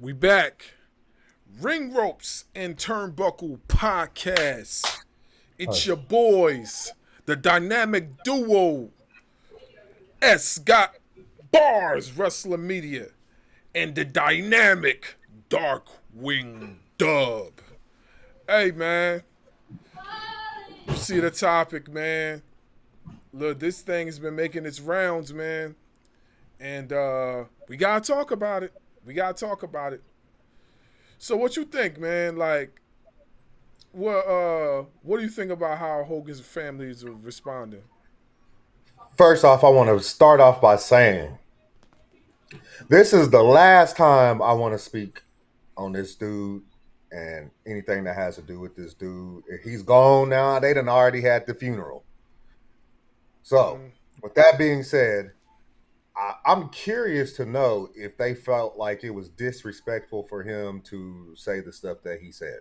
We back. Ring Ropes and Turnbuckle podcast. It's your Hush. boys, the dynamic duo, S got bars wrestling media, and the dynamic Darkwing Dub. Hey man, you see the topic, man. Look, this thing has been making its rounds, man. And we gotta talk about it. We gotta talk about it. So what you think, man? Like, what do you think about how Hogan's family is responding? First off, I want to start off by saying this is the last time I want to speak on this dude and anything that has to do with this dude. If he's gone now, they done already had the funeral. So, Mm, with that being said, I'm curious to know if they felt like it was disrespectful for him to say the stuff that he said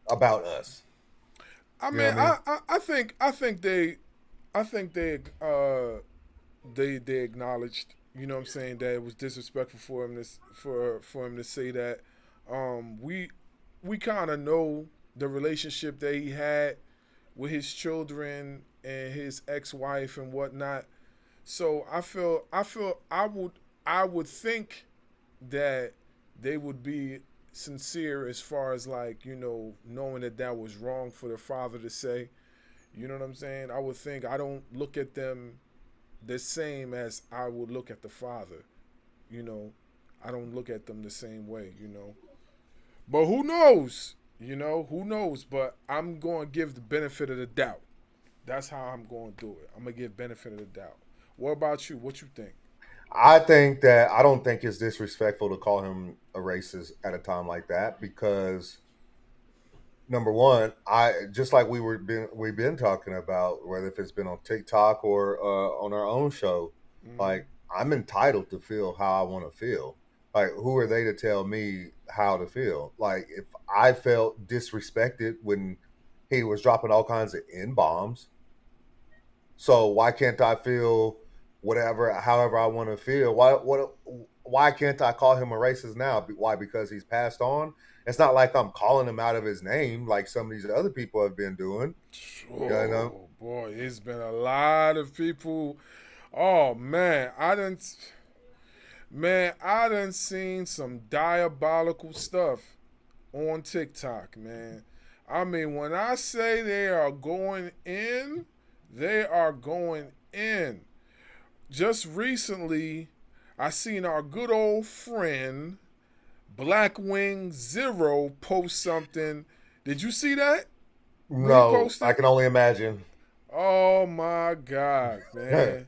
about us. I You know mean, what I mean? I think they acknowledged, you know what I'm saying, that it was disrespectful for him for him to say that. We kind of know the relationship that he had with his children and his ex-wife and whatnot. So I would think that they would be sincere as far as like knowing that that was wrong for their father to say. You know what I'm saying? I would think I don't look at them the same as I would look at the father. You know, I don't look at them the same way. But who knows? Who knows? But I'm going to give the benefit of the doubt. That's how I'm going to do it. I'm going to give benefit of the doubt. What about you? What you think? I don't think it's disrespectful to call him a racist at a time like that because number one, I just like we've been talking about whether if it's been on TikTok or on our own show, Mm-hmm. like I'm entitled to feel how I want to feel. Like who are they to tell me how to feel? Like if I felt disrespected when he was dropping all kinds of n bombs, so why can't I feel whatever, however I want to feel? Why can't I call him a racist now? Why? Because he's passed on. It's not like I'm calling him out of his name like some of these other people have been doing. You know, Oh boy, it's been a lot of people. Oh I done seen some diabolical stuff on TikTok, man. I mean, when I say they are going in, they are going in. Just recently, I seen our good old friend Blackwing Zero post something. Did you see that? What he no, I posted? can only imagine. Oh my god, man.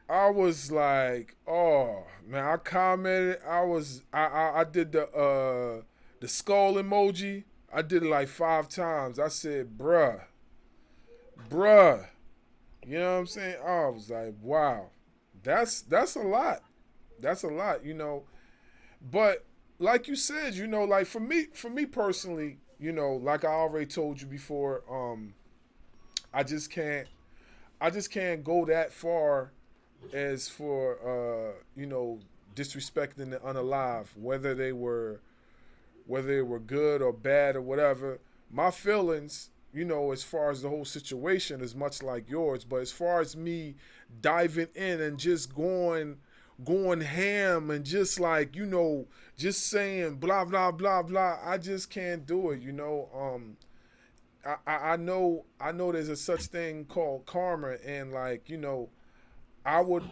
I was like, oh man, I commented. I did the skull emoji. I did it like 5 times. I said, bruh. You know what I'm saying? I was like, wow. That's a lot. That's a lot. But like you said, like for me personally, like I already told you before, I just can't I just can't go that far as for disrespecting the unalive, whether they were good or bad or whatever. My feelings, as far as the whole situation, is much like yours. But as far as me diving in and just going ham and just like just saying blah blah blah blah, I just can't do it. I know there's a such thing called karma, and like I would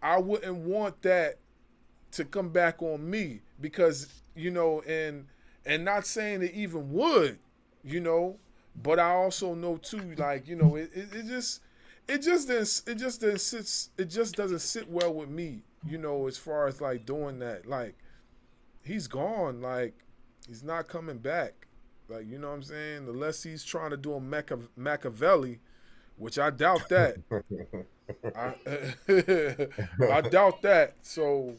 I wouldn't want that to come back on me because and not saying it even would, you know, but I also know too, like it just doesn't sit well with me, as far as like doing that. Like he's gone, like he's not coming back. Like you know what I'm saying? Unless he's trying to do a Machiavelli, which I doubt that. I I doubt that. So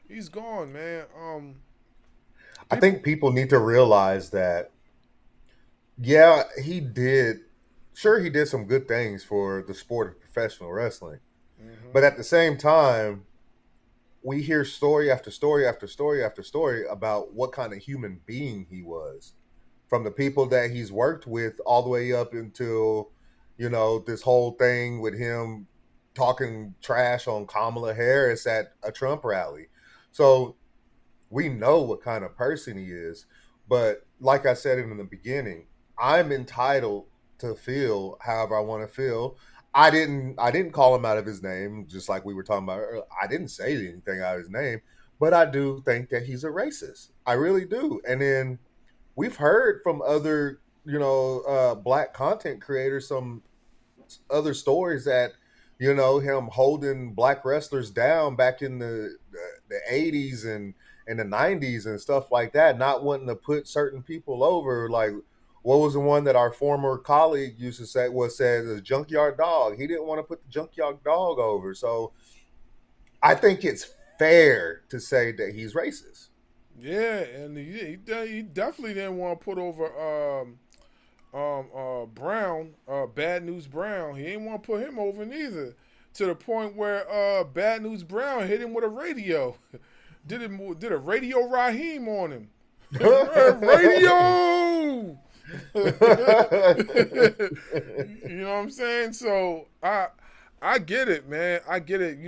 he's gone, man. I People. think people need to realize that, yeah, he did. Sure, he did some good things for the sport of professional wrestling, Hmm. but at the same time, we hear story after story after story after story about what kind of human being he was, from the people that he's worked with all the way up until, this whole thing with him talking trash on Kamala Harris at a Trump rally. So we know what kind of person he is. But like I said in the beginning, I'm entitled to feel however I want to feel. I didn't call him out of his name, just like we were talking about earlier. I didn't say anything out of his name, but I do think that he's a racist. I really do. And then we've heard from other, black content creators some other stories that, him holding black wrestlers down back in the 80s and the 90s and stuff like that, not wanting to put certain people over. Like, what was the one that our former colleague used to say, was said, a junkyard dog? He didn't want to put the junkyard dog over. So I think it's fair to say that he's racist. Yeah, and he definitely didn't want to put over Brown, Bad News Brown. He didn't want to put him over neither. To the point where Bad News Brown hit him with a radio. did a radio Raheem on him. Radio. You know what I'm saying? So I get it, man. I get it.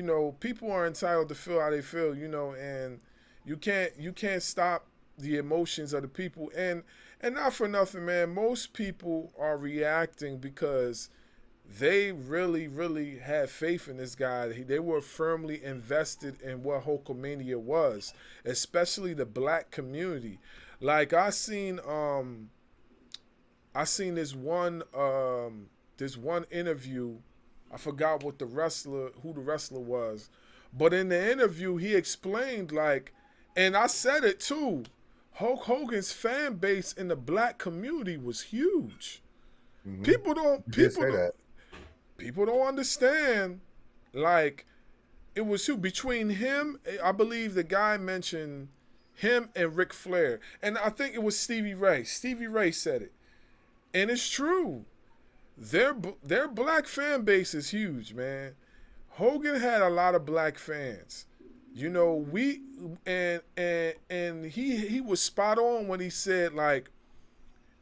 People are entitled to feel how they feel, and you can't stop the emotions of the people. And not for nothing, man. Most people are reacting because they really, really had faith in this guy. They were firmly invested in what Hulkamania was, especially the black community. Like I seen this one interview. I forgot who the wrestler was, but in the interview he explained, like, and I said it too. Hulk Hogan's fan base in the black community was huge. Hmm. People don't You did people say don't that. people don't understand. Like, it was who between him. I believe the guy mentioned him and Ric Flair, and I think it was Stevie Ray. Stevie Ray said it, and it's true. Their black fan base is huge, man. Hogan had a lot of black fans. We and he was spot on when he said, like,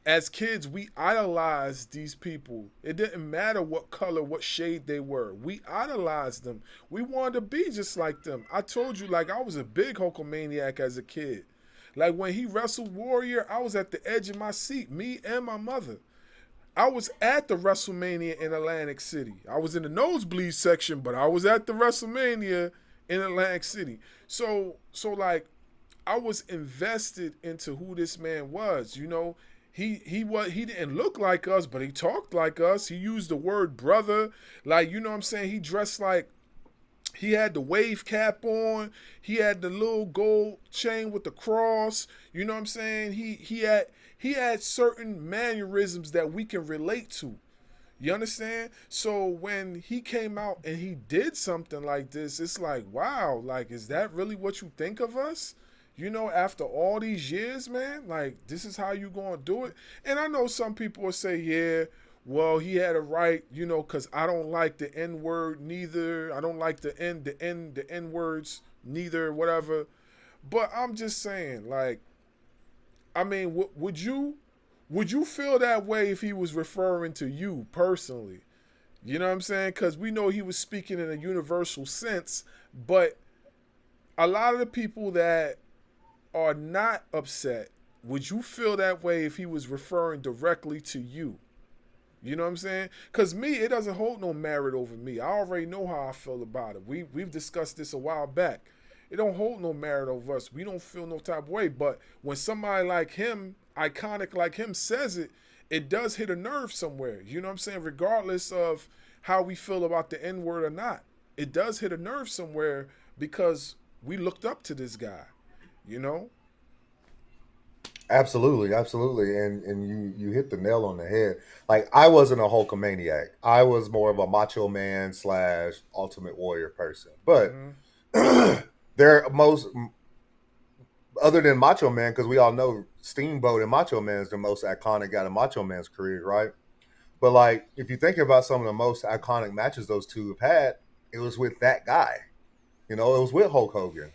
as kids we idolized these people. It didn't matter what color, what shade they were. We idolized them. We wanted to be just like them. I told you, like, I was a big Hulkamaniac as a kid. Like, when he wrestled Warrior, I was at the edge of my seat, me and my mother. I was at the WrestleMania in Atlantic City. I was in the nosebleed section, but I was at the WrestleMania in Atlantic City. So like, I was invested into who this man was. He didn't look like us, but he talked like us. He used the word brother. Like, you know what I'm saying? He dressed like, he had the wave cap on. He had the little gold chain with the cross. You know what I'm saying? He had certain mannerisms that we can relate to. You understand? So when he came out and he did something like this, it's like, wow, like, is that really what you think of us? After all these years, man, like, this is how you gonna do it? And I know some people will say, yeah, well, he had a right, because I don't like the N word neither. I don't like the N words neither, whatever. But I'm just saying, like, I mean, would you feel that way if he was referring to you personally? You know what I'm saying? Because we know he was speaking in a universal sense, but a lot of the people that are not upset, would you feel that way if he was referring directly to you? You know what I'm saying? Because me, it doesn't hold no merit over me. I already know how I feel about it. We've discussed this a while back. It don't hold no merit over us. We don't feel no type of way. But when somebody like him, iconic like him, says it, it does hit a nerve somewhere. You know what I'm saying? Regardless of how we feel about the N word or not, it does hit a nerve somewhere because we looked up to this guy. You know? Absolutely, absolutely, and you hit the nail on the head. Like, I wasn't a Hulkamaniac. I was more of a Macho Man slash Ultimate Warrior person. But Mm-hmm. there most other than Macho Man, because we all know Steamboat and Macho Man is the most iconic out of Macho Man's career, right? But like, if you think about some of the most iconic matches those two have had, it was with that guy. You know, it was with Hulk Hogan.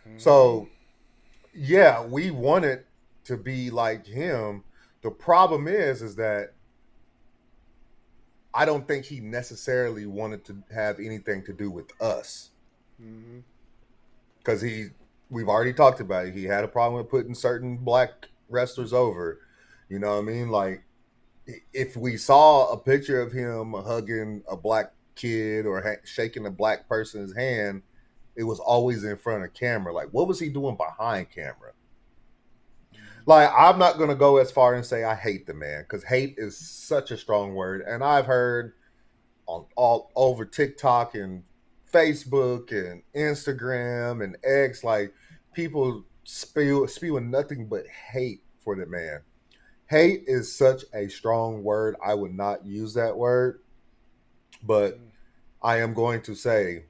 Mm-hmm. So yeah, we wanted to be like him. The problem is that I don't think he necessarily wanted to have anything to do with us Mm-hmm. because we've already talked about it. He had a problem with putting certain black wrestlers over. You know what I mean? Like if we saw a picture of him hugging a black kid or shaking a black person's hand, it was always in front of camera. Like what was he doing behind camera? Like I'm not gonna go as far and say I hate the man because hate is such a strong word, and I've heard on all over TikTok and Facebook and Instagram and X like people spewing nothing but hate for the man. Hate is such a strong word. I would not use that word, but Mm-hmm. I am going to say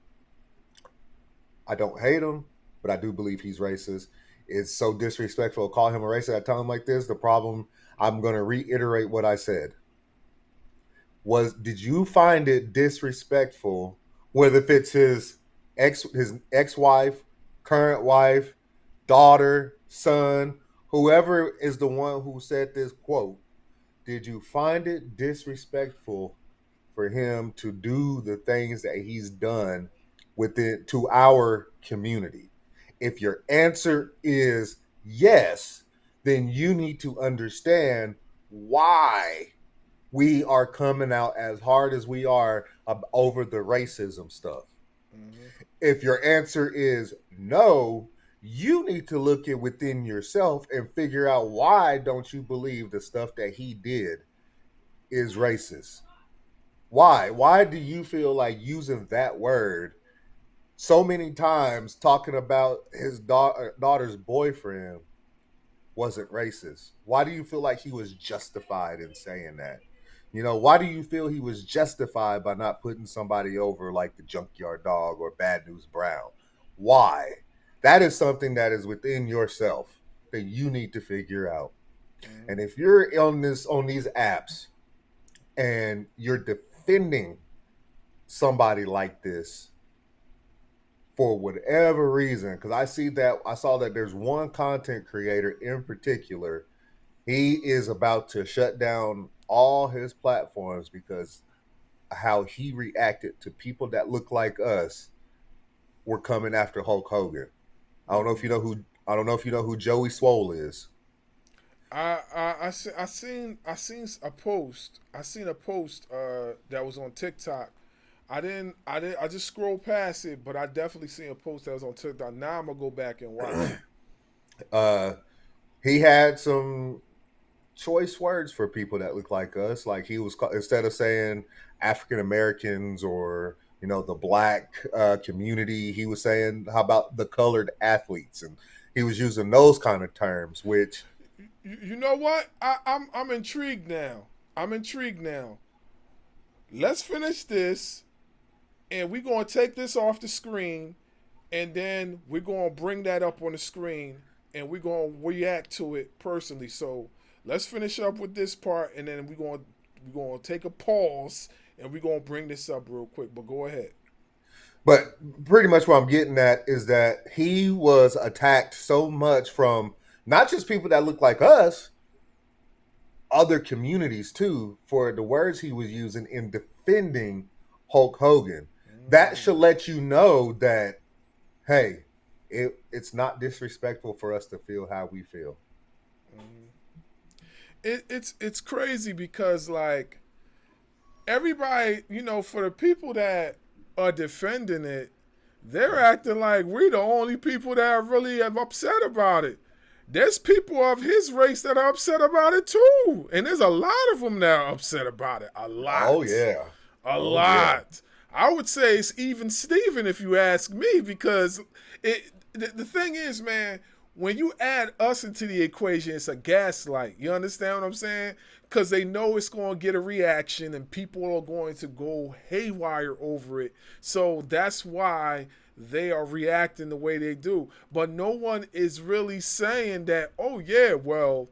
I don't hate him, but I do believe he's racist. It's so disrespectful to call him a racist at a time like this. The problem, I'm going to reiterate what I said. Was did you find it disrespectful, whether if it's his ex-wife, current wife, daughter, son, whoever is the one who said this quote, did you find it disrespectful for him to do the things that he's done within to our community? If your answer is yes, then you need to understand why we are coming out as hard as we are over the racism stuff. Mm-hmm. If your answer is no, you need to look at within yourself and figure out why don't you believe the stuff that he did is racist. Why do you feel like using that word so many times talking about his daughter's boyfriend wasn't racist? Why do you feel like he was justified in saying that? You know, why do you feel he was justified by not putting somebody over like the Junkyard Dog or Bad News Brown? Why? That is something that is within yourself that you need to figure out. Mm-hmm. And if you're on these apps and you're defending somebody like this for whatever reason, because I saw that there's one content creator in particular. He is about to shut down all his platforms because how he reacted to people that look like us were coming after Hulk Hogan. I don't know if Mm-hmm. you know who I don't know if you know who Joey Swoll is. I seen a post. I seen a post that was on TikTok. I just scrolled past it, but I definitely seen a post that was on TikTok. Now I'm gonna go back and watch it. uh he had some choice words for people that look like us. Like instead of saying African Americans or the black community, he was saying how about the colored athletes, and he was using those kind of terms. Which You know what? I'm intrigued now. I'm intrigued now. Let's finish this, and we're gonna take this off the screen, and then we're gonna bring that up on the screen, and we're gonna react to it personally. So let's finish up with this part, and then we're gonna take a pause, and we're gonna bring this up real quick. But go ahead. but pretty much what I'm getting at is that he was attacked so much from not just people that look like us, other communities too, for the words he was using in defending Hulk Hogan. That Mm, should let you know that hey, it's not disrespectful for us to feel how we feel. mm. It's crazy because like everybody, for the people that are defending it, they're acting like we're the only people that are really upset about it. There's people of his race that are upset about it too. And there's a lot of them that are upset about it. A Oh lot. yeah, A oh yeah. lot. I would say it's even Steven if you ask me, because the thing is, man, when you add us into the equation, it's a gaslight. You understand what I'm saying? Because they know it's going to get a reaction and people are going to go haywire over it. So that's why they are reacting the way they do. But no one is really saying that, oh, yeah, well,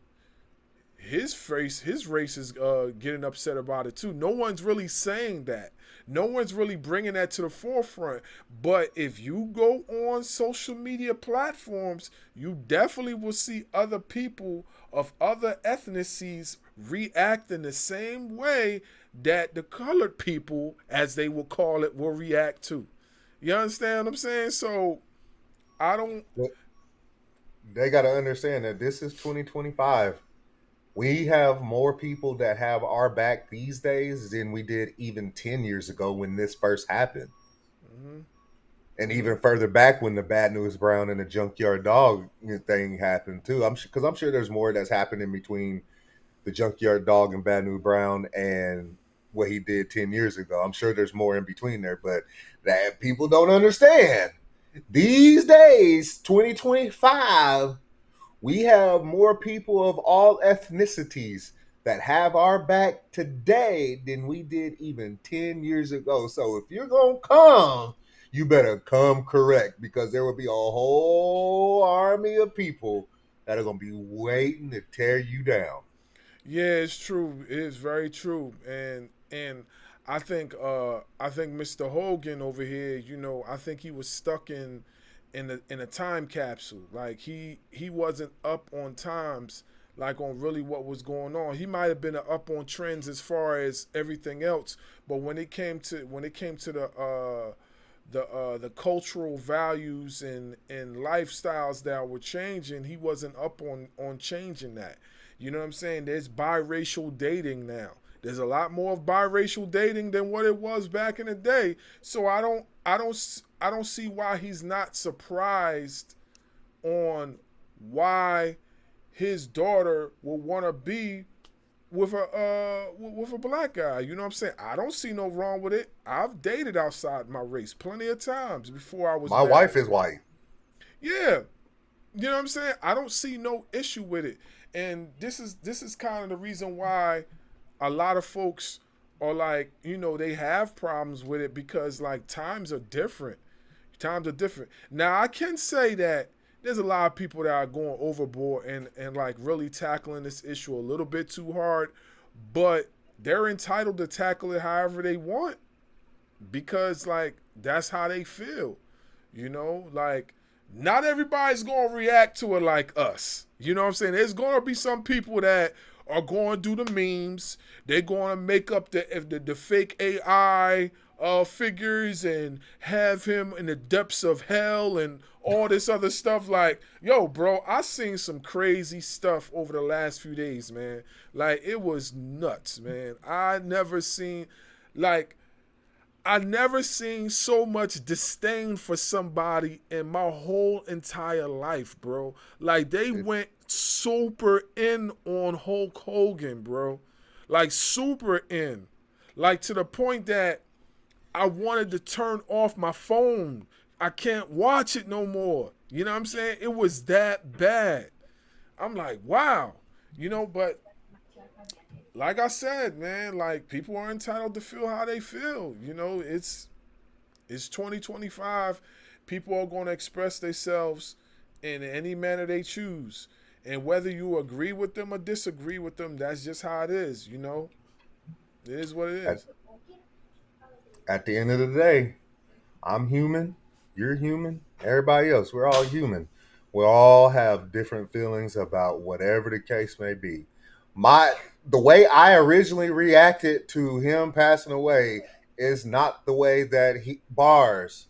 his race is getting upset about it too. No one's really saying that. No one's really bringing that to the forefront. But if you go on social media platforms, you definitely will see other people of other ethnicities reacting the same way that the colored people, as they will call it, will react to. You understand what I'm saying? So I don't. But they got to understand that this is 2025. We have more people that have our back these days than we did even 10 years ago when this first happened. Mhm, And mhm. even further back when the Bad News Brown and the Junkyard Dog thing happened too. Because I'm sure there's more that's happened in between the Junkyard Dog and Bad News Brown and what he did 10 years ago. I'm sure there's more in between there, but that people don't understand. These days, 2025, we have more people of all ethnicities that have our back today than we did even 10 years ago. So if you're going to come, you better come correct because there will be a whole army of people that are going to be waiting to tear you down. Yeah, it's true. It is very true. And I think Mr. Hogan over here, I think he was stuck in a time capsule. Like he wasn't up on times, like on really what was going on. He might have been up on trends as far as everything else, but when it came to the cultural values and lifestyles that were changing, he wasn't up on changing that. You know what I'm saying? There's biracial dating now. There's a lot more of biracial dating than what it was back in the day. So I don't see why he's not surprised on why his daughter will want to be with a black guy. You know what I'm saying? I don't see no wrong with it. I've dated outside my race plenty of times before I was My wife married. is white. Yeah, you know what I'm saying? I don't see no issue with it. And this is kind of the reason why a lot of folks are like, they have problems with it because like times are different. Times are different. Now I can say that there's a lot of people that are going overboard and like really tackling this issue a little bit too hard, but they're entitled to tackle it however they want because like that's how they feel. Like not everybody's gonna react to it like us. You know what I'm saying? There's gonna be some people that are going to do the memes. They're going to make up the fake AI figures and have him in the depths of hell and all this other stuff. Like, yo, bro, I seen some crazy stuff over the last few days, man. Like, it was nuts, man. Like, I never seen so much disdain for somebody in my whole entire life, bro. Like they It's went super in on Hulk Hogan, bro. Like super in. Like to the point that I wanted to turn off my phone. I can't watch it no more. You know what I'm saying? It was that bad. I'm like, wow. But like I said, man, like people are entitled to feel how they feel. It's 2025. People are going to express themselves in any manner they choose. And whether you agree with them or disagree with them, that's just how it is, It is what it at, is. at the end of the day, I'm human, you're human, everybody else, we're all human. We all have different feelings about whatever the case may be. My the way I originally reacted to him passing away is not the way that he bars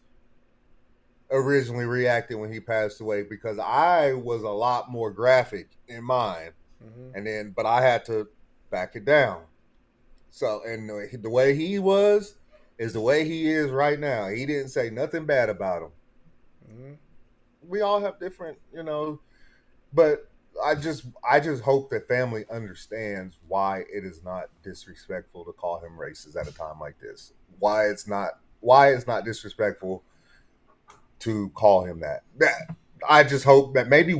originally reacted when he passed away because I was a lot more graphic in mine. Mm-hmm. And then but I had to back it down. So and the way he was is the way he is right now. He didn't say nothing bad about him. Mm-hmm. We all have different, but I just hope that family understands why it is not disrespectful to call him racist at a time like this. Why it's not disrespectful to call him that. That I just hope that maybe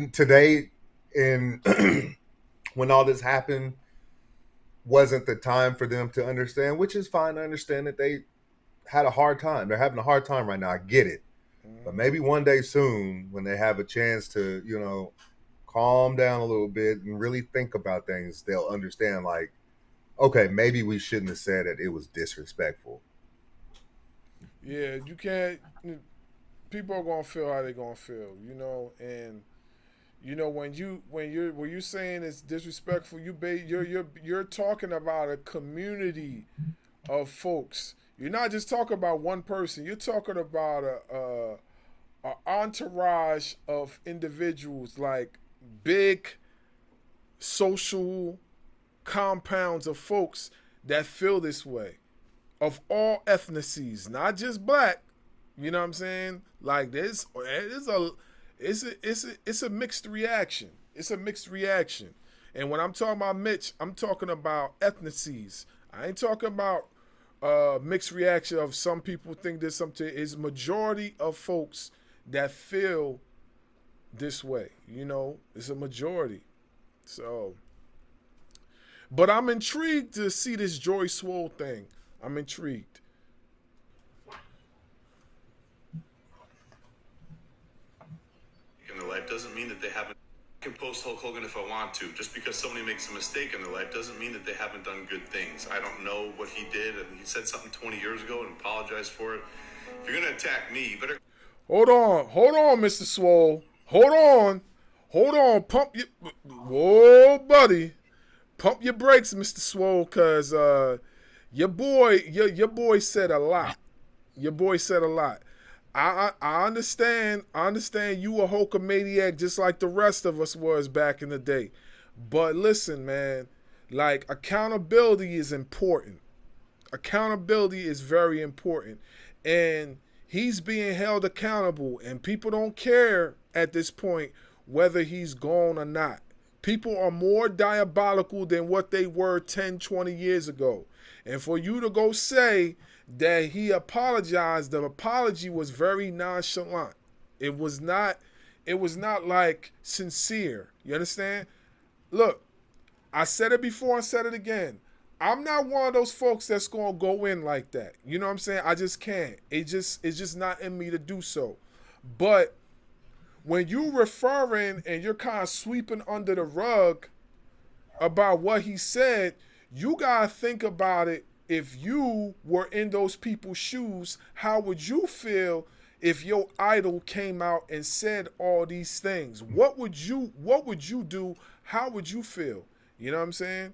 today in when all this happened wasn't the time for them to understand, which is fine. I understand that they had a hard time. They're having a hard time right now. I get it. But Mm-hmm. maybe one day soon, when they have a chance to, calm down a little bit and really think about things, they'll understand. Like okay, maybe we shouldn't have said it. It was disrespectful. Yeah, you can't. People are gonna feel how they're gonna feel, and when you're saying it's disrespectful, you're talking about a community of folks. You're not just talking about one person. You're talking about a entourage of individuals, like big social compounds of folks that feel this way, of all ethnicities, not just black. You know what I'm saying? Like it's a mixed reaction. It's a mixed reaction. And when I'm talking about Mitch, I'm talking about ethnicities. I ain't talking about mixed reaction of some people think there's something. It's majority of folks that feel this way. It's a majority. So, but I'm intrigued to see this Joey Swoll thing. I'm intrigued. In their life doesn't mean that they haven't. I can post Hulk Hogan if I want to. Just because somebody makes a mistake in their life doesn't mean that they haven't done good things. I don't know what he did, and he said something 20 years ago and apologized for it. If you're gonna attack me, you better. Hold on, Mr. Swoll. Hold on. Pump your, whoa, buddy. Pump your brakes, Mr. Swoll, cause your boy said a lot. Your boy said a lot. I understand. I understand you a Hulkamaniac just like the rest of us was back in the day. But listen, man, like accountability is important. Accountability is very important. And he's being held accountable, and people don't care at this point whether he's gone or not. People are more diabolical than what they were 10, 20 years ago. And for you to go say that he apologized, the apology was very nonchalant. It was not like sincere. You understand? Look, I said it before, I said it again. I'm not one of those folks that's gonna go in like that. You know what I'm saying? I just can't. It's just not in me to do so. But when you referring and you're kind of sweeping under the rug about what he said, you gotta think about it. If you were in those people's shoes, how would you feel if your idol came out and said all these things? What would you do? How would you feel? You know what I'm saying?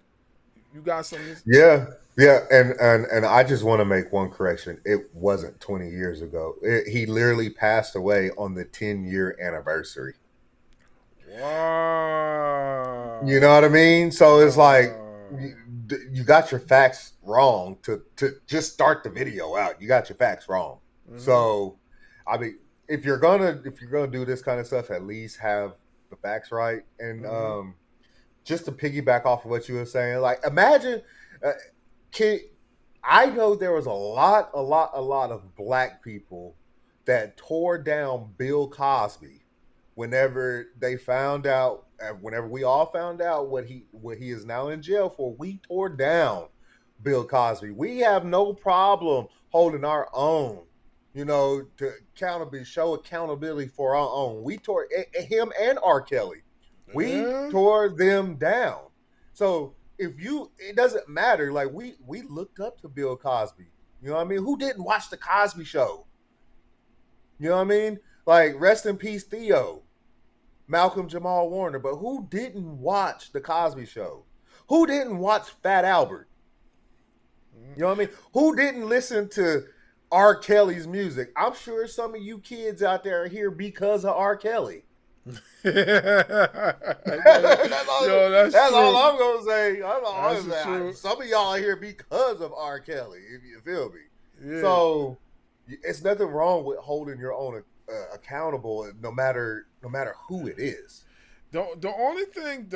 You got something? Yeah, yeah, and I just want to make one correction. It wasn't 20 years ago. He literally passed away on the 10-year anniversary. You know Wow. what I mean? So it's like Wow. you got your facts wrong to just start the video out. You got your facts wrong. Mm-hmm. So, I mean, if you're gonna do this kind of stuff, at least have the facts right. And Mm-hmm. just to piggyback off of what you were saying, like imagine, uh, kid, I know there was a lot of black people that tore down Bill Cosby whenever they found out, whenever we all found out what he is now in jail for. We tore down Bill Cosby. We have no problem holding our own, to show accountability for our own. We tore him and R. Kelly. We Yeah. tore them down. So it doesn't matter. Like we looked up to Bill Cosby. You know what I mean? Who didn't watch the Cosby Show? You know what I mean? Like rest in peace, Theo, Malcolm Jamal Warner. But who didn't watch the Cosby Show? Who didn't watch Fat Albert? You know what I mean? Who didn't listen to R. Kelly's music? I'm sure some of you kids out there are here because of R. Kelly. that's all. Yo, that's That's all true. I'm gonna say. That's all I'm That's gonna the say. truth. Some of y'all are here because of R. Kelly. If you feel me. Yeah. So it's nothing wrong with holding your own accountable, no matter who it is. The only thing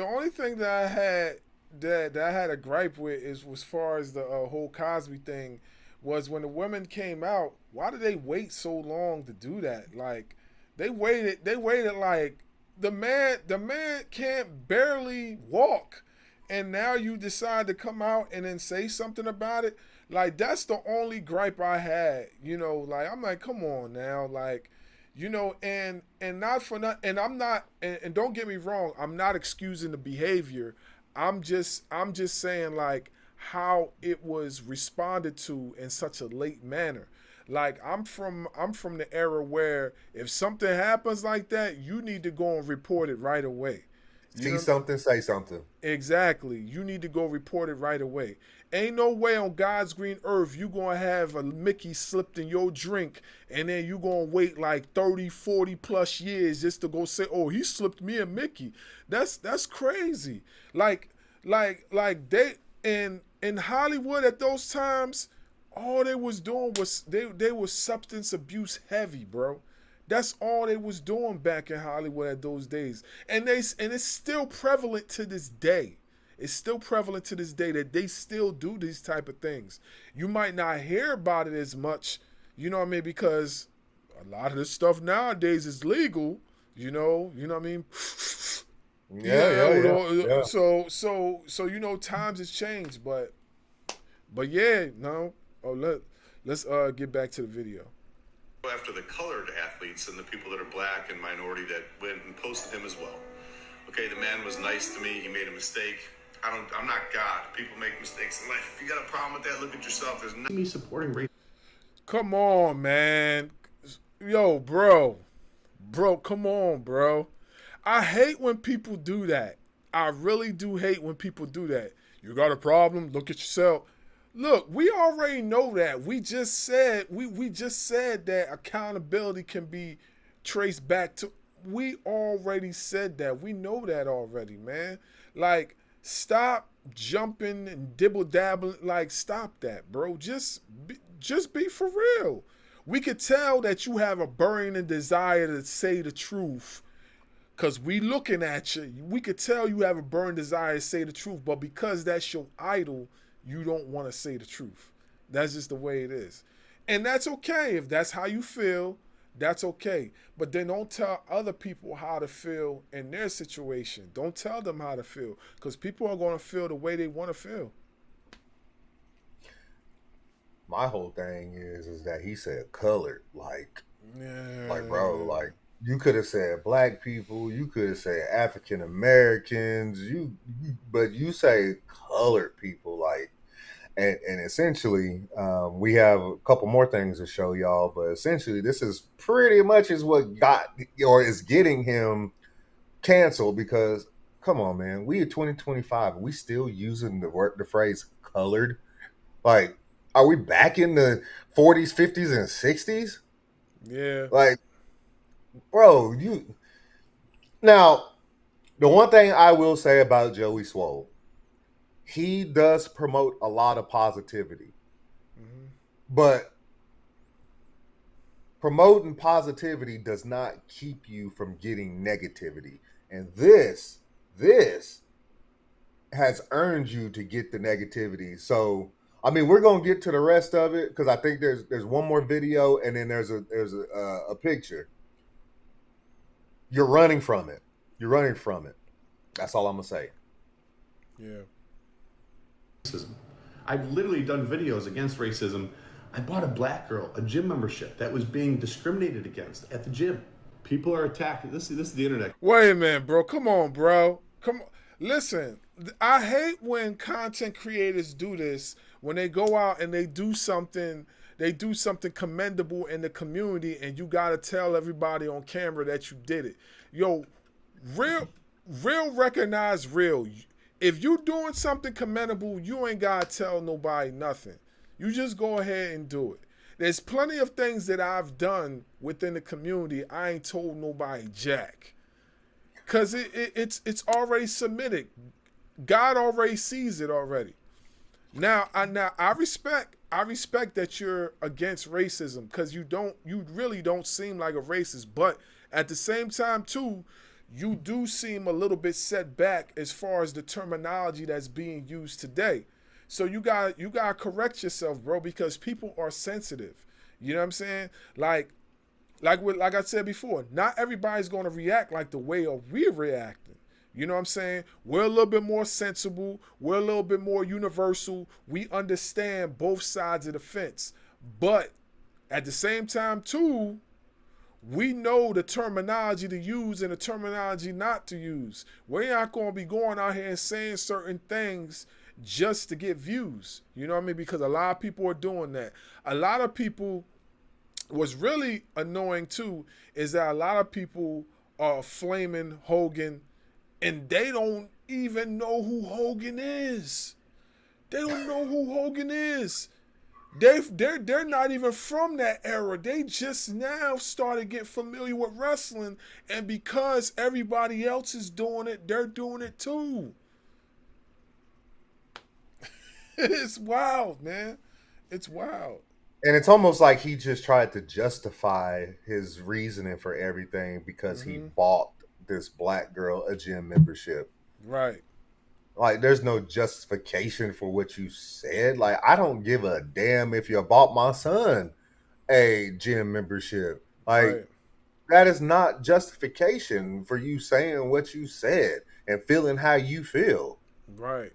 that I had that I had a gripe with is as far as the whole Cosby thing was when the women came out. Why did they wait so long to do that? Like they waited like the man can't barely walk, and now you decide to come out and then say something about it. Like that's the only gripe I had. Like I'm like, come on now, like and not for not, and I'm not, and don't get me wrong, I'm not excusing the behavior. I'm just saying like how it was responded to in such a late manner. Like I'm from the era where if something happens like that, you need to go and report it right away. You See know something, say something. exactly. You need to go report it right away. Ain't no way on God's green earth you gonna have a Mickey slipped in your drink and then you gonna wait like 30, 40 plus years just to go say, oh, he slipped me a Mickey. That's crazy. Like they in Hollywood at those times, all they was doing was they was substance abuse heavy, bro. That's all they was doing back in Hollywood at those days. And it's still prevalent to this day. It's still prevalent to this day that they still do these type of things. You might not hear about it as much, you know what I mean, because a lot of this stuff nowadays is legal, you know what I mean? Yeah. So times has changed, but yeah, no. Let's get back to the video. After the colored athletes and the people that are black and minority that went and posted him as well. Okay, the man was nice to me. He made a mistake. I'm not God. People make mistakes in life. If you got a problem with that, look at yourself. There's no Me supporting race. Come on, man. Yo, bro, come on, bro. I hate when people do that. I really do hate when people do that. You got a problem? Look at yourself. Look, we already know that. We just said that accountability can be traced back to. We already said that. We know that already, man. Like, stop jumping and dibble dabbling. Like, stop that, bro. Just be for real. We could tell that you have a burning desire to say the truth. Cause we looking at you, we could tell you have a burning desire to say the truth, but because that's your idol, you don't want to say the truth. That's just the way it is. And that's okay. If that's how you feel, that's okay. But then don't tell other people how to feel in their situation. Don't tell them how to feel. Because people are going to feel the way they want to feel. My whole thing is that he said colored. Like Yeah. bro, like you could have said black people, you could have said African Americans, but you say colored people, like, and essentially, we have a couple more things to show y'all, but essentially, this is pretty much is what got or is getting him canceled because, come on, man, we in 2025, we still using the phrase colored, like, are we back in the 40s, 50s, and 60s? Yeah. Like, bro, you now the one thing I will say about Joey Swoll, he does promote a lot of positivity, but promoting positivity does not keep you from getting negativity, and this has earned you to get the negativity. So, I mean, we're gonna get to the rest of it because I think there's one more video and then there's a picture. You're running from it. You're running from it. That's all I'm gonna say. Yeah. Racism. I've literally done videos against racism. I bought a black girl a gym membership that was being discriminated against at the gym. People are attacked. This is the internet. Wait a minute, bro. Come on, bro. Come on. Listen, I hate when content creators do this, when they go out and they do something commendable in the community and you got to tell everybody on camera that you did it. Yo, real recognize real. If you doing something commendable, you ain't got to tell nobody nothing. You just go ahead and do it. There's plenty of things that I've done within the community I ain't told nobody jack. Cause it's already submitted. God already sees it already. Now I respect that you're against racism because you really don't seem like a racist, but at the same time too, you do seem a little bit set back as far as the terminology that's being used today. So you gotta correct yourself, bro, because people are sensitive. You know what I'm saying? Like I said before, not everybody's gonna react like the way we're reacting. You know what I'm saying? We're a little bit more sensible. We're a little bit more universal. We understand both sides of the fence. But at the same time, too, we know the terminology to use and the terminology not to use. We're not going to be going out here and saying certain things just to get views. You know what I mean? Because a lot of people are doing that. A lot of people, what's really annoying too, is that a lot of people are flaming Hogan and they don't even know who Hogan is. They don't know who Hogan is. They're not even from that era. They just now started getting familiar with wrestling, and because everybody else is doing it, they're doing it too. It's wild, man. It's wild. And it's almost like he just tried to justify his reasoning for everything because he bought this black girl a gym membership. Right. Like, there's no justification for what you said. Like, I don't give a damn if you bought my son a gym membership. Like, Right. that is not justification for you saying what you said and feeling how you feel. Right.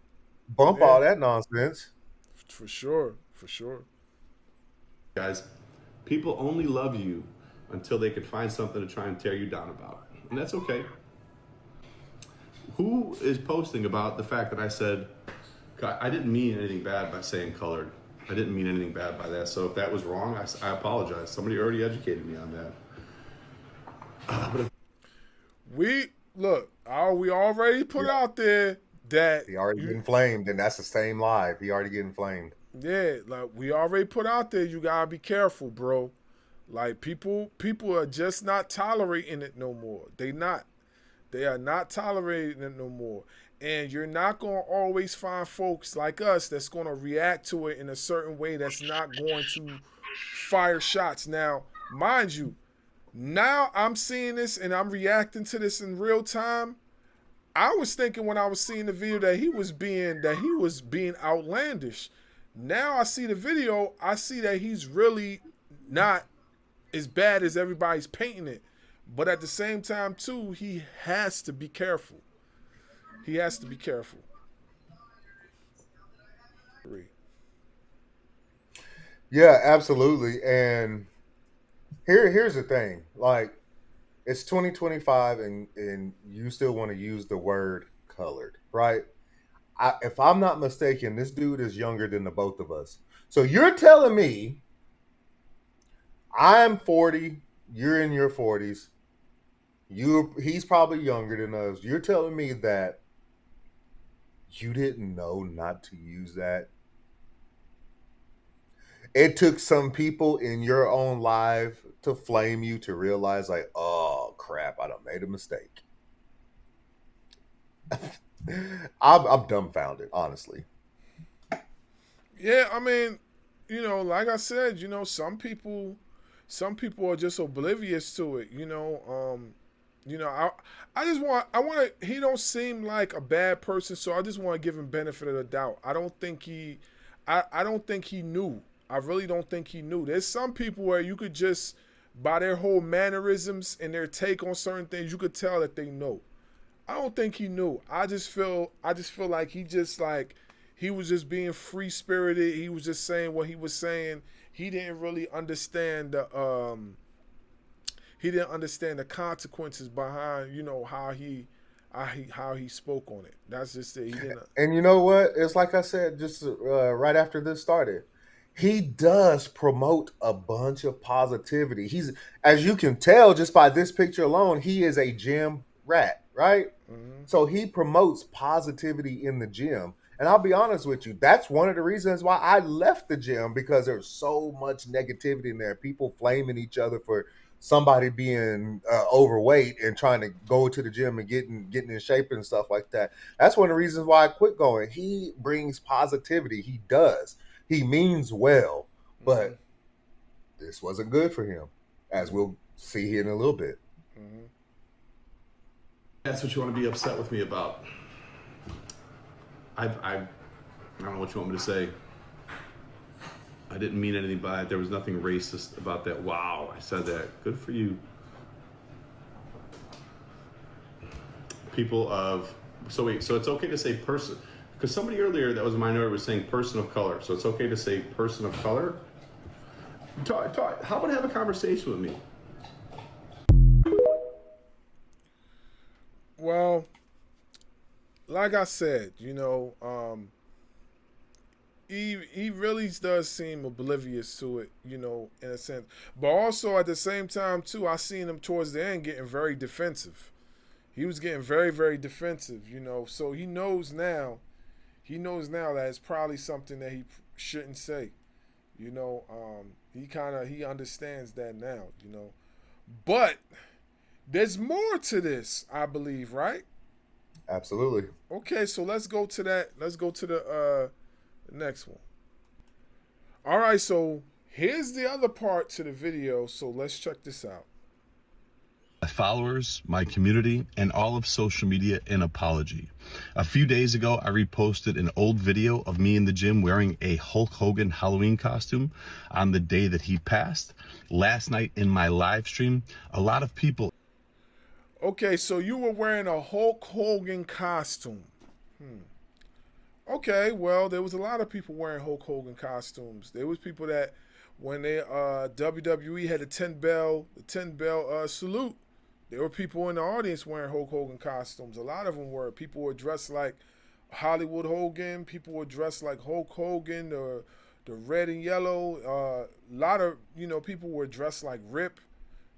Bump all that nonsense. For sure. For sure. Guys, people only love you until they can find something to try and tear you down about. And that's okay. Who is posting about the fact that I said, God, I didn't mean anything bad by saying colored. I didn't mean anything bad by that. So if that was wrong, I apologize. Somebody already educated me on that. We already put out there that he already getting flamed, and that's the same live. He already getting flamed. Yeah, like we already put out there, you gotta be careful, bro. Like people are just not tolerating it no more. They are not tolerating it no more. And you're not gonna always find folks like us that's gonna react to it in a certain way that's not going to fire shots. Now, mind you, now I'm seeing this and I'm reacting to this in real time. I was thinking when I was seeing the video that he was being outlandish. Now I see the video, I see that he's really not as bad as everybody's painting it. But at the same time, too, he has to be careful. He has to be careful. Yeah, absolutely. And here's the thing. Like, it's 2025 and you still want to use the word colored, right? If I'm not mistaken, this dude is younger than the both of us. So you're telling me I'm 40, you're in your 40s. He's probably younger than us. You're telling me that you didn't know not to use that. It took some people in your own life to flame you to realize, like, oh crap, I done made a mistake. I'm dumbfounded, honestly. Yeah, I mean, like I said, some people are just oblivious to it. He don't seem like a bad person, so I just want to give him benefit of the doubt. I don't think he knew. I really don't think he knew. There's some people where you could just, by their whole mannerisms and their take on certain things, you could tell that they know. I don't think he knew. I just feel like he was just being free spirited. He was just saying what he was saying. He didn't really understand the consequences behind, how he spoke on it. That's just it. He didn't. And you know what? It's like I said, just right after this started. He does promote a bunch of positivity. He's, as you can tell just by this picture alone, he is a gym rat, right? Mm-hmm. So he promotes positivity in the gym. And I'll be honest with you, that's one of the reasons why I left the gym, because there's so much negativity in there. People flaming each other for somebody being overweight and trying to go to the gym and getting in shape and stuff like that. That's one of the reasons why I quit going. He brings positivity. He does. He means well, but this wasn't good for him, as we'll see here in a little bit. Mm-hmm. That's what you want to be upset with me about. I don't know what you want me to say. I didn't mean anything by it. There was nothing racist about that. Wow, I said that. Good for you. So it's okay to say person. Because somebody earlier that was a minority was saying person of color. So it's okay to say person of color? How about have a conversation with me? Well, like I said, he really does seem oblivious to it, you know, in a sense. But also at the same time too, I seen him towards the end getting very defensive. He was getting very, very defensive, you know. So he knows now. He knows now that it's probably something that he shouldn't say. You know, he understands that now, you know. But there's more to this, I believe, right? Absolutely. Okay, so let's go to that. Let's go to the next one. All right, so here's the other part to the video. So let's check this out. My followers, my community, and all of social media an apology. A few days ago, I reposted an old video of me in the gym wearing a Hulk Hogan Halloween costume on the day that he passed. Last night in my live stream, a lot of people... Okay, so you were wearing a Hulk Hogan costume. Okay, well, there was a lot of people wearing Hulk Hogan costumes. There was people that when they WWE had the 10 bell salute, there were people in the audience wearing Hulk Hogan costumes. A lot of them were. People were dressed like Hollywood Hogan. People were dressed like Hulk Hogan, the red and yellow. A lot of, you know, people were dressed like Rip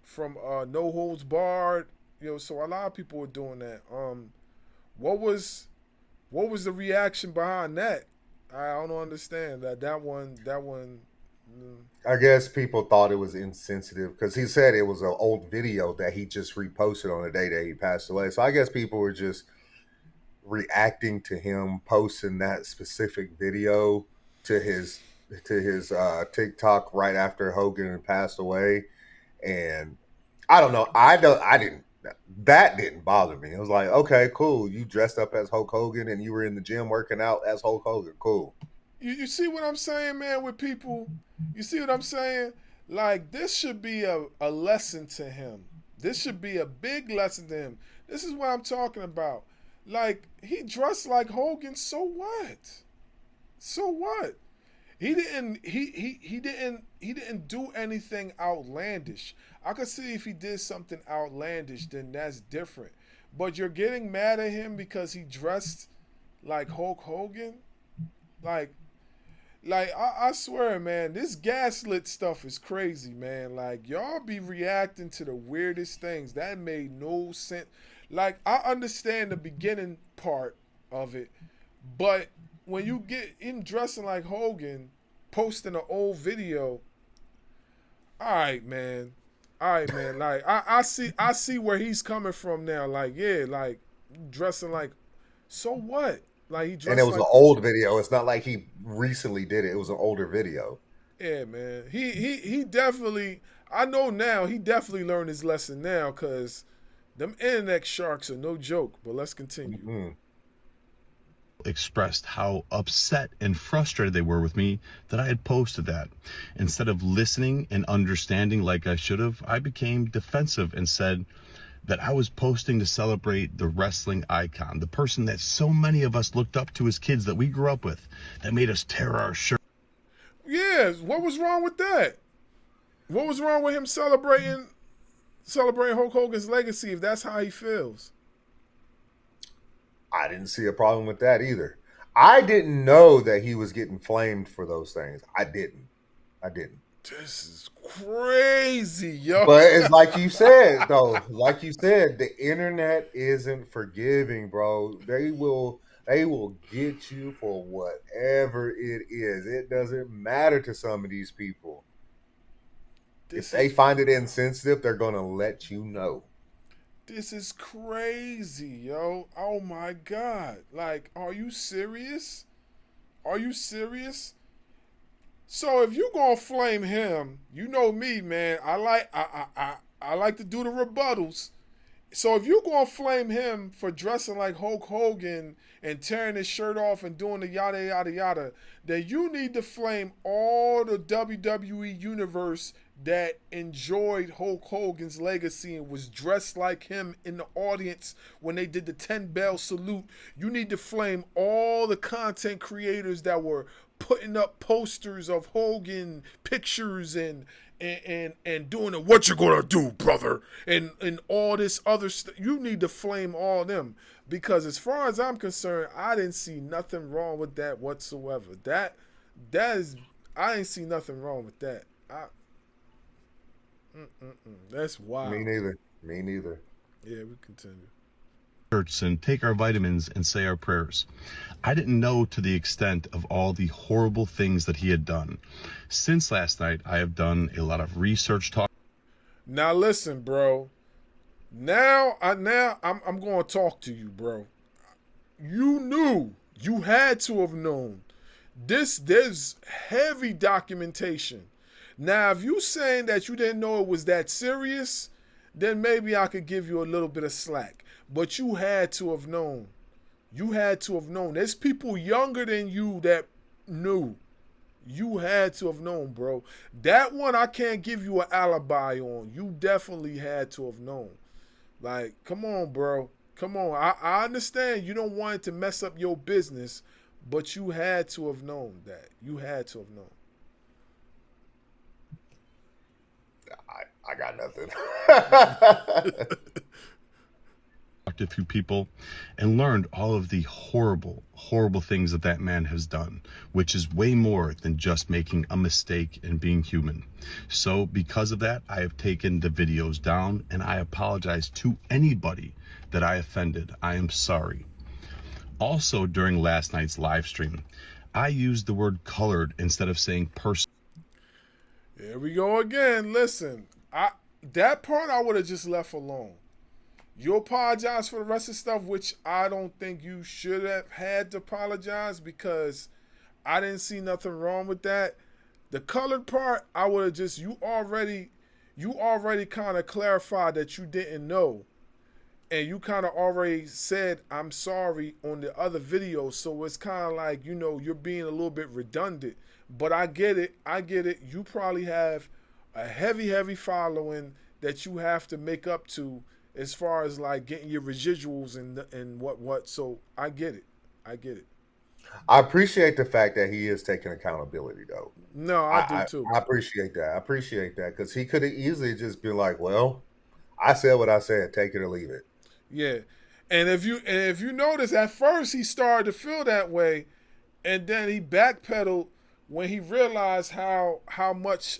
from No Holds Barred. You know, so a lot of people were doing that. What was the reaction behind that? I don't understand that one. I guess people thought it was insensitive because he said it was an old video that he just reposted on the day that he passed away. So I guess people were just reacting to him posting that specific video to his TikTok right after Hogan passed away. And I don't know. That didn't bother me. It was like, okay, cool. You dressed up as Hulk Hogan and you were in the gym working out as Hulk Hogan. Cool. You see what I'm saying, man, with people? You see what I'm saying? Like, this should be a lesson to him. This should be a big lesson to him. This is what I'm talking about. Like, he dressed like Hogan, so what? So what? He didn't do anything outlandish. I could see if he did something outlandish, then that's different. But you're getting mad at him because he dressed like Hulk Hogan? Like I swear, man, this gaslit stuff is crazy, man. Like, y'all be reacting to the weirdest things. That made no sense. Like, I understand the beginning part of it, but when you get him dressing like Hogan, posting an old video, all right, man. Like, I see where he's coming from now. Like, yeah, like dressing like, so what? Like, he dressed and it was like, an old video. It's not like he recently did it. It was an older video. Yeah, man. He definitely, I know now, he definitely learned his lesson now, because them internet sharks are no joke. But let's continue. Mm-hmm. Expressed how upset and frustrated they were with me that I had posted that. Instead of listening and understanding like I should have, I became defensive and said that I was posting to celebrate the wrestling icon, the person that so many of us looked up to as kids, that we grew up with, that made us tear our shirt. Yeah, what was wrong with that? What was wrong with him celebrating Hulk Hogan's legacy if that's how he feels? I didn't see a problem with that either. I didn't know that he was getting flamed for those things. I didn't. This is crazy, yo. But it's like you said, though. Like you said, the internet isn't forgiving, bro. They will get you for whatever it is. It doesn't matter to some of these people. If they find it insensitive, they're gonna let you know. This is crazy, yo. Oh my God. Like, are you serious? Are you serious? So if you gonna flame him, you know me, man. I like to do the rebuttals. So if you gonna flame him for dressing like Hulk Hogan and tearing his shirt off and doing the yada yada yada, then you need to flame all the WWE universe that enjoyed Hulk Hogan's legacy and was dressed like him in the audience when they did the 10 bell salute. You need to flame all the content creators that were putting up posters of Hogan pictures and doing it, what you gonna do, brother, and all this other stuff. You need to flame all them, because as far as I'm concerned, I didn't see nothing wrong with that whatsoever. That is, I ain't see nothing wrong with that. That's Me wild. neither. Me neither. Yeah, we continue. And take our vitamins and say our prayers. I didn't know to the extent of all the horrible things that he had done. Since last night, I have done a lot of research talk. Now listen, bro. I'm going to talk to you, bro. You knew. You had to have known. There's heavy documentation. Now, if you saying that you didn't know it was that serious, then maybe I could give you a little bit of slack. But you had to have known. You had to have known. There's people younger than you that knew. You had to have known, bro. That one I can't give you an alibi on. You definitely had to have known. Like, come on, bro. Come on. I understand you don't want it to mess up your business, but you had to have known that. You had to have known. I got nothing. Talked to a few people and learned all of the horrible, horrible things that man has done, which is way more than just making a mistake and being human. So because of that, I have taken the videos down and I apologize to anybody that I offended. I am sorry. Also, during last night's live stream, I used the word colored instead of saying person. Here we go again. Listen, that part I would have just left alone. You apologize for the rest of the stuff, which I don't think you should have had to apologize because I didn't see nothing wrong with that. The colored part, I would have just you already kind of clarified that you didn't know. And you kind of already said I'm sorry on the other video, so it's kind of like, you're being a little bit redundant. But I get it. You probably have a heavy following that you have to make up to as far as like getting your residuals and what. So I get it. I appreciate the fact that he is taking accountability, though. No, I do too. I appreciate that. I appreciate that because he could have easily just been like, "Well, I said what I said. Take it or leave it." Yeah, and if you notice, at first he started to feel that way, and then he backpedaled when he realized how much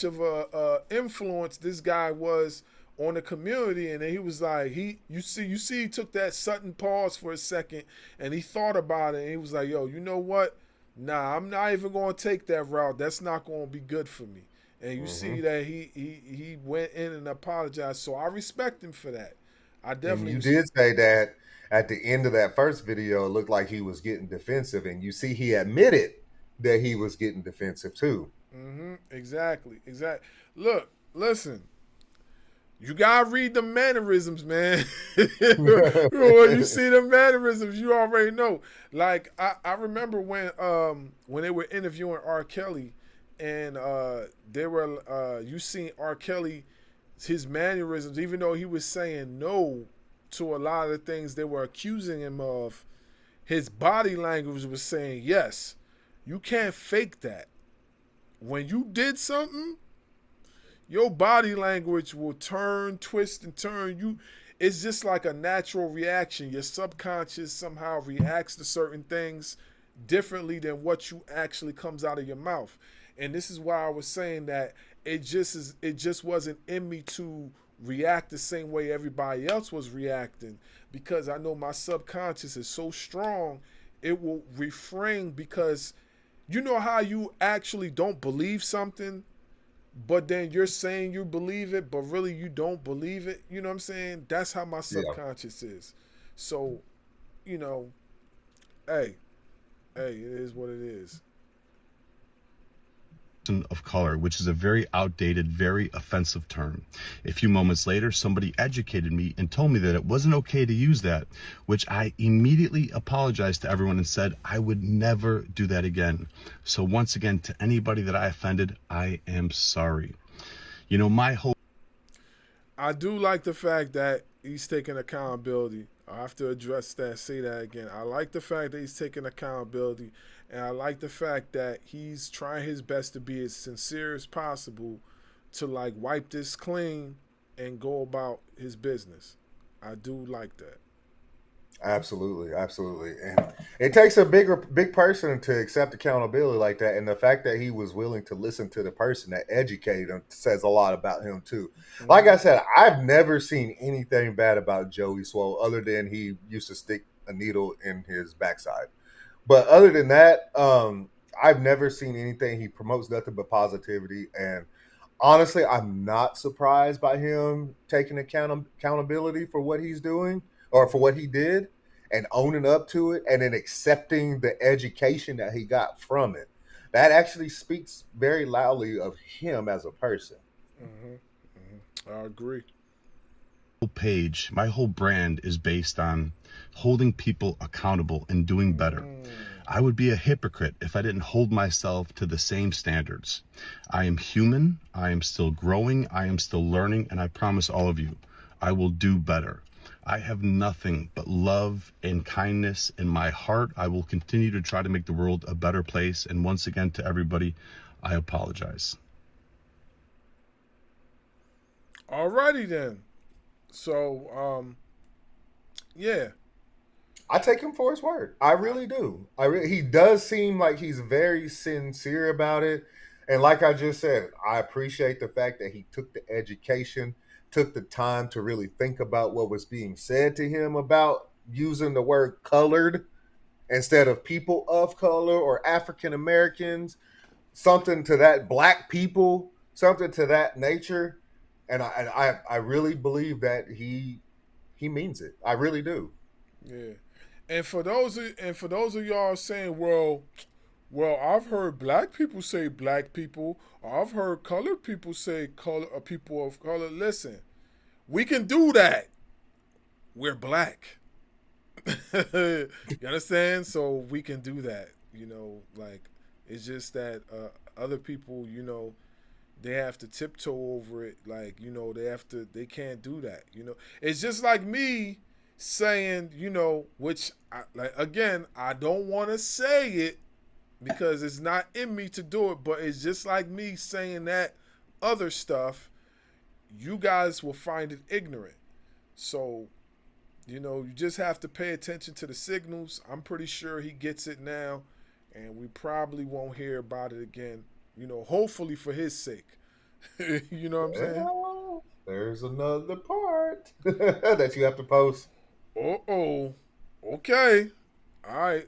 of a influence this guy was on the community, and then he was like, you see he took that sudden pause for a second, and he thought about it, and he was like, yo, you know what? Nah, I'm not even going to take that route. That's not going to be good for me. And you see that he went in and apologized. So I respect him for that. I definitely. And you did say that at the end of that first video, it looked like he was getting defensive, and you see he admitted that he was getting defensive too. Exactly. Look, listen. You gotta read the mannerisms, man. When you see the mannerisms, you already know. Like I remember when they were interviewing R. Kelly, and they were you seen R. Kelly, his mannerisms, even though he was saying no to a lot of the things they were accusing him of, his body language was saying yes. You can't fake that. When you did something, your body language will turn, twist, and turn. It's just like a natural reaction. Your subconscious somehow reacts to certain things differently than what you actually comes out of your mouth. And this is why I was saying that it just wasn't in me to react the same way everybody else was reacting, because I know my subconscious is so strong, it will refrain, because you know how you actually don't believe something, but then you're saying you believe it, but really you don't believe it. You know what I'm saying? That's how my subconscious is. So, hey, it is what it is. Of color, which is a very outdated, very offensive term. A few moments later, somebody educated me and told me that it wasn't okay to use that, which I immediately apologized to everyone and said I would never do that again. So once again, to anybody that I offended, I am sorry. My whole... I do like the fact that he's taking accountability. I have to address that, say that again. I like the fact that he's taking accountability, and I like the fact that he's trying his best to be as sincere as possible to like wipe this clean and go about his business. I do like that. Absolutely, absolutely. And it takes a big person to accept accountability like that. And the fact that he was willing to listen to the person that educated him says a lot about him too. Like I Mm-hmm. said, I've never seen anything bad about Joey Swoll other than he used to stick a needle in his backside. But other than that, I've never seen anything. He promotes nothing but positivity. And honestly, I'm not surprised by him taking accountability for what he's doing or for Mm-hmm. what he did and owning up to it and then accepting the education that he got from it. That actually speaks very loudly of him as a person. Mm-hmm. Mm-hmm. I agree. Page, my whole brand is based on holding people accountable and doing better. Mm. I would be a hypocrite if I didn't hold myself to the same standards. I am human, I am still growing, I am still learning, and I promise all of you, I will do better. I have nothing but love and kindness in my heart. I will continue to try to make the world a better place. And once again, to everybody, I apologize. Alrighty then. So, yeah. I take him for his word. I really do. He does seem like he's very sincere about it. And like I just said, I appreciate the fact that he took the education, took the time to really think about what was being said to him about using the word colored instead of people of color or African Americans, something to that black people, something to that nature. And I really believe that he means it. I really do. Yeah. And for those of y'all saying, well, I've heard black people say black people, or I've heard colored people say color or people of color. Listen, we can do that. We're black. You understand? So we can do that. Like it's just that other people, they have to tiptoe over it. Like, they can't do that. It's just like me saying, which, like, again, I don't want to say it because it's not in me to do it, but it's just like me saying that other stuff, you guys will find it ignorant. So, you just have to pay attention to the signals. I'm pretty sure he gets it now, and we probably won't hear about it again, hopefully for his sake. You know what I'm saying? Well, there's another part that you have to post. Oh. Okay. All right.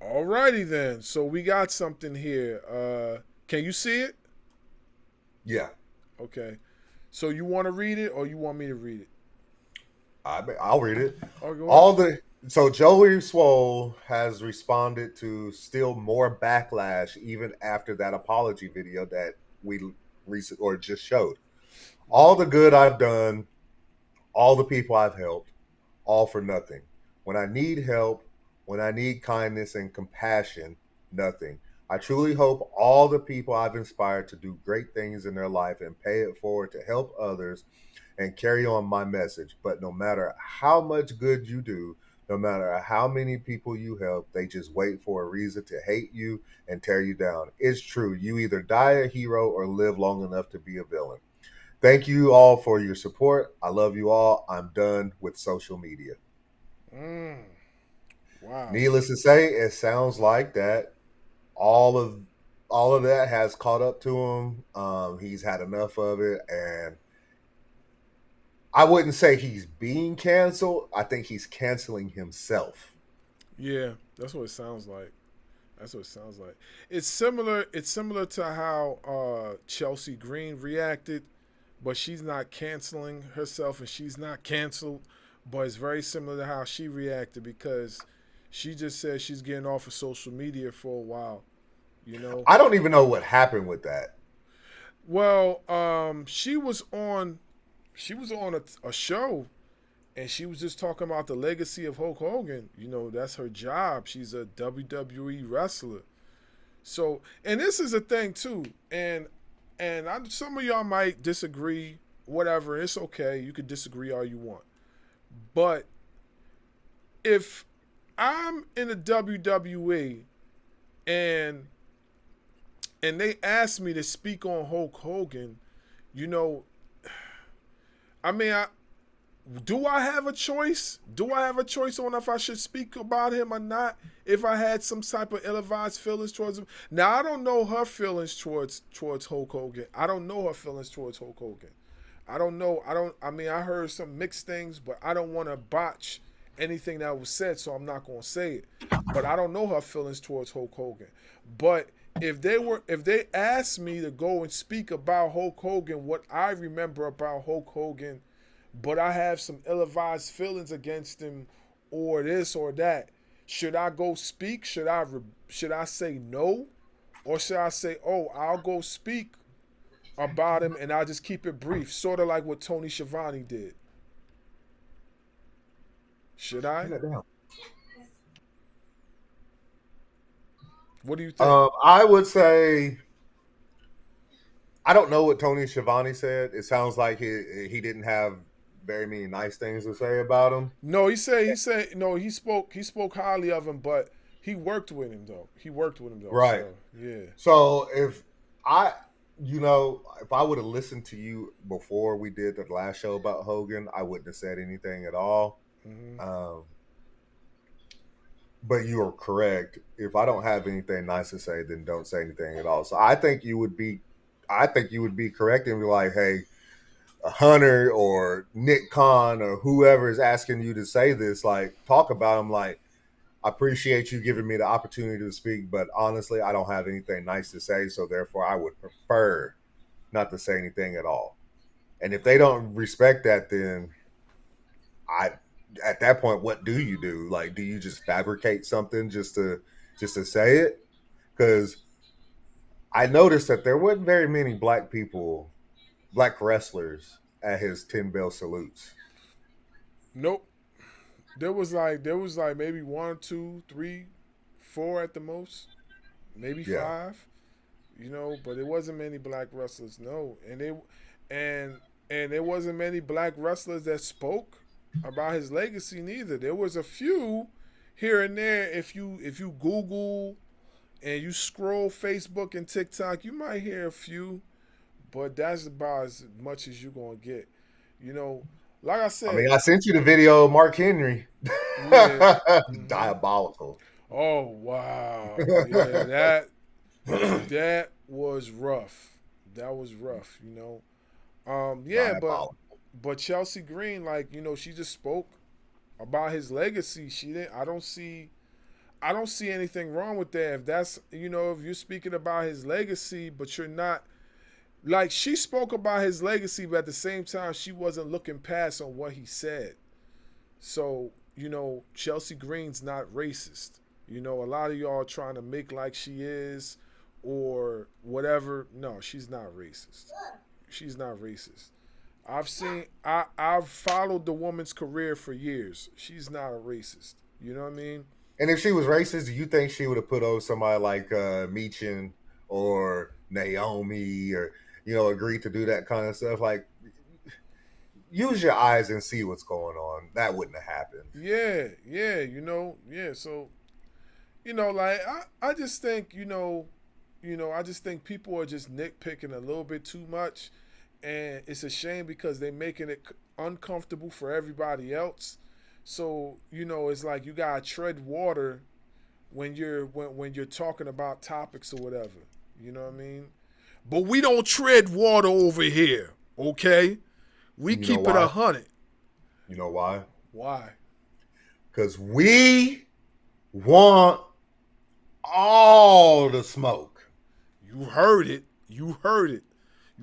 Alrighty then. So we got something here. Can you see it? Yeah, Okay. So you want to read it or you want me to read it? I'll read it. Oh, go ahead. All the so Joey Swoll has responded to still more backlash even after that apology video that we recent or just showed. All the good I've done, all the people I've helped, all for nothing. When I need help, when I need kindness and compassion, nothing. I truly hope all the people I've inspired to do great things in their life and pay it forward to help others and carry on my message. But no matter how much good you do, no matter how many people you help, they just wait for a reason to hate you and tear you down. It's true. You either die a hero or live long enough to be a villain. Thank you all for your support. I love you all. I'm done with social media. Mm, wow. Needless to say, it sounds like that all of all of that has caught up to him. He's had enough of it, and I wouldn't say he's being canceled. I think he's canceling himself. Yeah, that's what it sounds like. That's what it sounds like. It's similar. It's similar to how Chelsea Green reacted, but she's not canceling herself, and she's not canceled. But it's very similar to how she reacted because she just said she's getting off of social media for a while. You know. I don't even know what happened with that. Well, she was on a show, and she was just talking about the legacy of Hulk Hogan. That's her job. She's a WWE wrestler. So, and this is a thing too, and some of y'all might disagree. Whatever, it's okay. You can disagree all you want, but if I'm in the WWE and they ask me to speak on Hulk Hogan, you know, I mean, Do I have a choice? Do I have a choice on if I should speak about him or not? If I had some type of ill-advised feelings towards him. Now I don't know her feelings towards Hulk Hogan. I don't know her feelings towards Hulk Hogan. I don't know. I mean, I heard some mixed things, but I don't want to botch anything that was said, so I'm not gonna say it. But I don't know her feelings towards Hulk Hogan. But if they asked me to go and speak about Hulk Hogan, what I remember about Hulk Hogan, but I have some ill-advised feelings against him, or this or that, should I go speak? Should I say no, or should I say, oh, I'll go speak about him and I'll just keep it brief, sort of like what Tony Schiavone did? Should I? What do you think? I would say I don't know what Tony Schiavone said. It sounds like he didn't have very many nice things to say about him. No, he said no. He spoke highly of him, but he worked with him though. Right. So, yeah. So if I, if I would have listened to you before we did the last show about Hogan, I wouldn't have said anything at all. Mm-hmm. But you are correct. If I don't have anything nice to say, then don't say anything at all. So I think you would be correct and be like, hey, Hunter or Nick Khan or whoever is asking you to say this, like, talk about him. Like, I appreciate you giving me the opportunity to speak, but honestly, I don't have anything nice to say, so therefore I would prefer not to say anything at all. And if they don't respect that, then at that point, what do you do? Like, do you just fabricate something just to say it? Because I noticed that there wasn't very many black wrestlers at his 10 bell salutes. Nope. There was like maybe 1, 2, 3, 4 at the most, maybe 5. But it wasn't many black wrestlers. No, and there wasn't many black wrestlers that spoke about his legacy neither. There was a few here and there. If you Google and you scroll Facebook and TikTok, you might hear a few, but that's about as much as you're gonna get. Like I said, I mean, I sent you the video of Mark Henry. Yeah. Diabolical. Oh wow. Yeah, that was rough. That was rough, Yeah, but Chelsea Green, like, she just spoke about his legacy. She didn't I don't see anything wrong with that. If that's if you're speaking about his legacy, but you're not, like, she spoke about his legacy, but at the same time she wasn't looking past on what he said. So, Chelsea Green's not racist. A lot of y'all trying to make like she is or whatever. No, she's not racist. She's not racist. I've followed the woman's career for years. She's not a racist. You know what I mean? And if she was racist, do you think she would have put over somebody like Meechin or Naomi or, agreed to do that kind of stuff? Like, use your eyes and see what's going on. That wouldn't have happened. Yeah. So, like, I just think, I just think people are just nitpicking a little bit too much. And it's a shame because they're making it uncomfortable for everybody else. So, it's like you gotta tread water when you're talking about topics or whatever. You know what I mean? But we don't tread water over here, okay? We keep it 100. You know why? Why? Because we want all the smoke. You heard it. You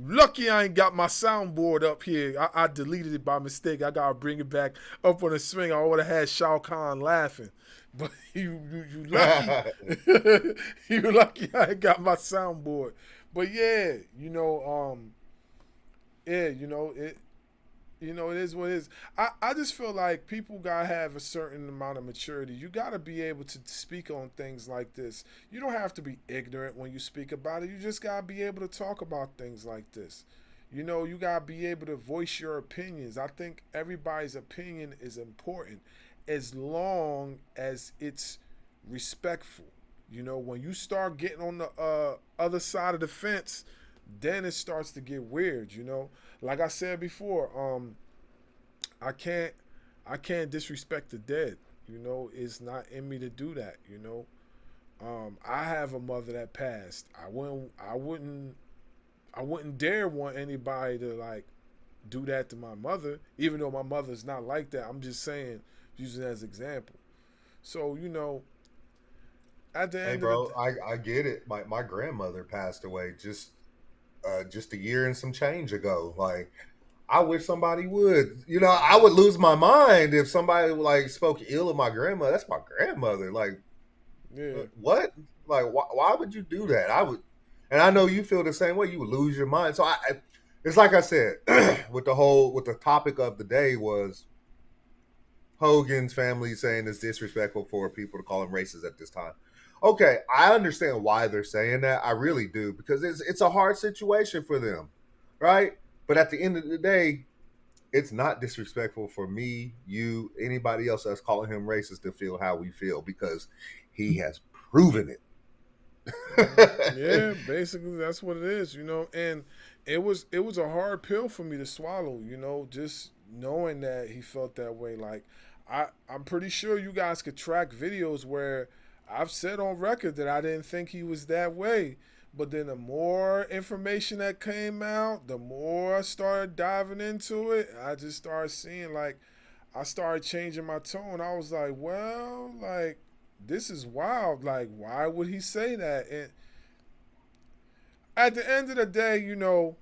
lucky I ain't got my soundboard up here. I deleted it by mistake. I gotta bring it back up on the swing. I would have had Shao Kahn laughing. But you lucky. You lucky I ain't got my soundboard. But yeah, it is what it is. I just feel like people gotta have a certain amount of maturity. You gotta be able to speak on things like this. You don't have to be ignorant when you speak about it. You just gotta be able to talk about things like this. You gotta be able to voice your opinions. I think everybody's opinion is important as long as it's respectful. When you start getting on the other side of the fence, then it starts to get weird. Like I said before, I can't disrespect the dead. You know, it's not in me to do that. You know, I have a mother that passed. I wouldn't dare want anybody to like do that to my mother, even though my mother's not like that. I'm just saying, using it as an example. So, you know, at the Hey, end of the bro, I get it. My grandmother passed away just a year and some change ago. Like, I wish somebody would. You know, I would lose my mind if somebody like spoke ill of my grandmother. That's my grandmother. Like, yeah, what? Like, why would you do that? I would, and I know you feel the same way. You would lose your mind. So it's like I said, with the topic of the day was Hogan's family saying it's disrespectful for people to call him racist at this time. Okay, I understand why they're saying that. I really do, because it's a hard situation for them, right? But at the end of the day, it's not disrespectful for me, you, anybody else that's calling him racist to feel how we feel, because he has proven it. yeah, basically that's what it is, you know. And it was a hard pill for me to swallow, you know, just knowing that he felt that way. Like I'm pretty sure you guys could track videos where I've said on record that I didn't think he was that way. But then the more information that came out, the more I started diving into it, I just started seeing like I started changing my tone. I was like, well, like this is wild. Like, why would he say that? And at the end of the day, you know,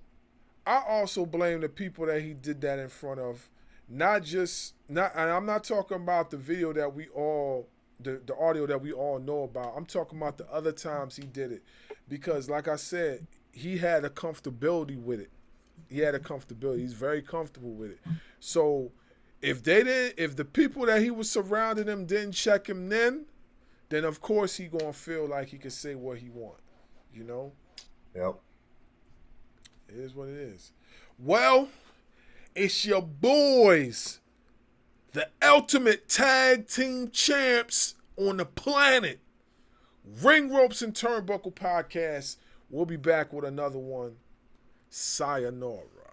I also blame the people that he did that in front of. Not just not, and I'm not talking about the video that we all, the audio that we all know about. I'm talking about the other times he did it, because like I said, he had a comfortability with it. He had a comfortability. He's very comfortable with it. So if the people that he was surrounding him didn't check him then of course he gonna feel like he can say what he want. You know, Yep. it is what it is. Well, it's your boys, the ultimate tag team champs on the planet. Ring Ropes and Turnbuckle podcast. We'll be back with another one. Sayonara.